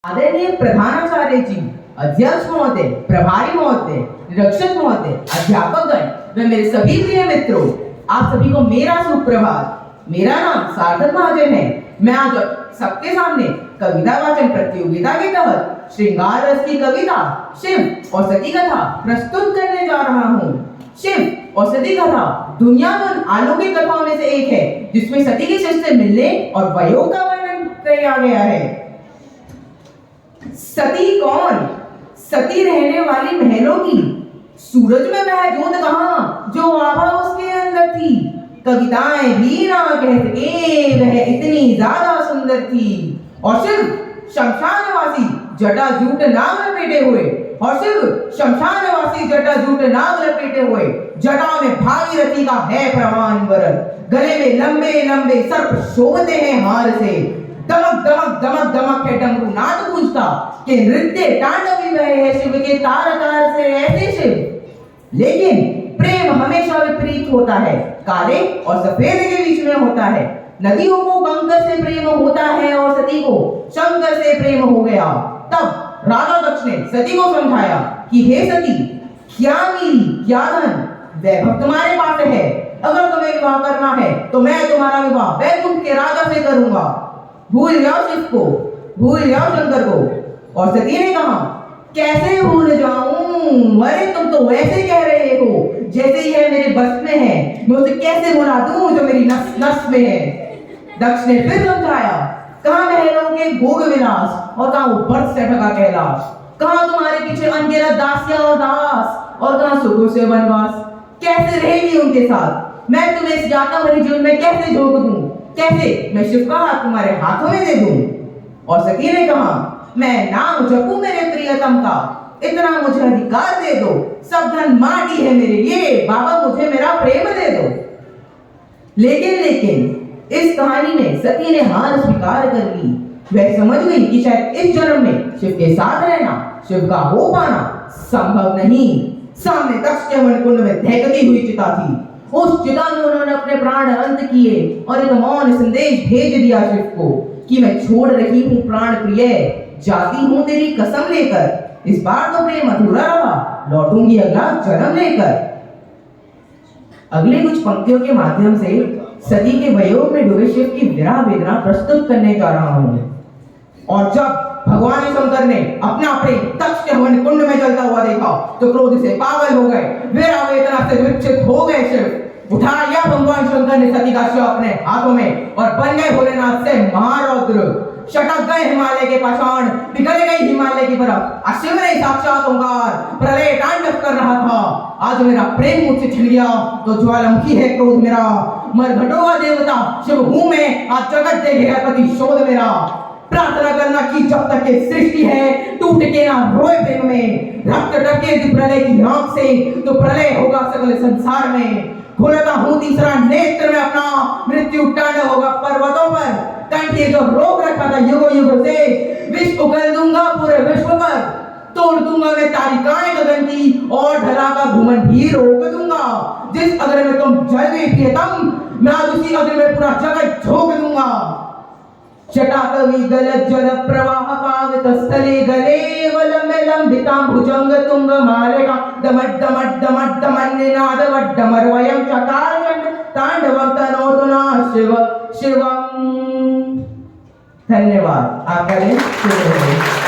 आदरणीय प्रधानाचार्य जी, अध्यक्ष महोदय, प्रभारी महोदय, निरीक्षक महोदय, अध्यापकगण व मेरे सभी प्रिय मित्रों, आप सभी को मेरा सुप्रभात। मेरा नाम सार्थक महाजन है। मैं आज सबके सामने कविता वाचन प्रतियोगिता के तहत श्रृंगार रस की कविता शिव और सती कथा प्रस्तुत करने जा रहा हूँ। शिव और सती कथा दुनिया में उन अलौकिक कथाओं में से एक है जिसमें सती के शिव से मिलने और वयोग का वर्णन किया गया है। सती कौन? सती रहने वाली महलों की, सूरज में वह जोत कहां जो आभा उसके अंदर थी। कविताएं भी ना कह सके वह इतनी ज्यादा सुंदर थी। और शिव शमशानवासी जटा जूट नाग लपेटे हुए, और शिव शमशानवासी जटा जूट नाग लपेटे हुए, जटा में भागीरथी का है प्रमाण वरद, गले में लंबे लंबे सर्प शोभते हैं हार से। दमक दमक दमक दमक है डमरू नाद गूंजता कि नृत्य तांडवी वह है शिव के तार तार से ऐसे शिव। लेकिन प्रेम हमेशा विपरीत होता है, काले और सफेद के बीच में होता है। नदियों को कंकर से प्रेम होता है और सती को शंकर से प्रेम हो गया। तब राजा दक्ष ने सती को समझाया कि हे सती, क्या मीरी क्या धन वैभव तुम्हारे पास है, अगर तुम्हें विवाह करना है तो मैं तुम्हारा विवाह वैकुंठ के राजा से करूंगा। भूल जाओ शिव को, भूल जाओ शंकर को। और सती ने कहा, कैसे भूल जाऊं? अरे तुम तो वैसे कह रहे हो जैसे यह मेरे बस में है। मैं उसे कैसे भुला दूं जो मेरी नस नस में है। दक्ष ने फिर समझाया, कहां महलों के भोग विलास और कहां ऊपर से ढका कैलाश, कहां तुम्हारे पीछे अनगिनत दासियां और दास, और कहां सुखों से वनवास। कैसे रहेगी उनके साथ? मैं तुम्हें इस यातना भरी जीवन में कैसे झोंक दूं? कैसे मैं शिव का हाथ तुम्हारे हाथों में दे दूं? और सती ने कहा, मैं नाम जपूं मेरे प्रियतम का, इतना मुझे अधिकार दे दो, सब धन माटी है मेरे लिए, बाबा मुझे मेरा प्रेम दे दो। लेकिन इस कहानी में सती ने हार स्वीकार कर ली। वह समझ गई कि शायद इस जन्म में शिव के साथ रहना, शिव का हो पाना संभव नहीं। सामने दक्ष के वनकुंड में दहकती हुई चिता थी। उस चिता में उन्होंने अपने प्राण अंत किए और एक मौन संदेश भेज दिया शिव को कि मैं छोड़ रही हूँ प्राण प्रिय, जाती हूँ तेरी कसम लेकर। इस बार तो प्रेम अधूरा रहा, लौटूंगी अगला जन्म लेकर। अगले कुछ पंक्तियों के माध्यम से सती के वयोग में डूबे शिव की विरह वेदना प्रस्तुत करने जा रहा हूँ। और जब भगवान शंकर ने अपना प्रेम दक्ष के हवन कुंड में जलता हुआ देखा तो क्रोध से पागल हो गए, विरह वेदना से विक्षिप्त हो गए। शिव उठा लिया भगवान शंकर ने सती का शव अपने हाथों में और बन गए भोलेनाथ से महारौद्र। शटक गए हिमालय के पाषाण, पिघल गई हिमालय की बर्फ। शिव ने साक्षात ओंकार प्रलय तांडव कर रहा था। आज मेरा प्रेम मुझसे छिन गया तो ज्वालामुखी है क्रोध मेरा। मरघटों का देवता शिव हूं मैं, आज जगत देखेगा प्रतिशोध मेरा। प्रार्थना करना कि जब तक के सृष्टि है टूट के ना रोए प्रेम में। रक्त टपके प्रलय की आंख से तो प्रलय होगा सगल संसार में। खोलता हूँ तीसरा नेत्र में अपना, मृत्यु तांडव होगा पर्वतों पर। कंठे जो रोक रखा था युगों युगों से, विष उगल दूंगा पूरे विश्व पर। तोड़ दूंगा मैं तारिकाएं गगन की और ढला का घुमन भी रोक दूंगा। जिस अग्नि में तुम जल गई प्रियतम, मैं आज उसी अग्नि में पूरा जगत झोंक दूंगा। जटाकवि गलत जल प्रवाह पावित स्थले गले वलंबे लंबितां भुजंग तुंग मालिका दमट दमट दमट दमन निनाद वड्डमर वयं चकार तांडवं तनोतु नः शिव शिवम्। धन्यवाद। आपका दिन शुभ हो।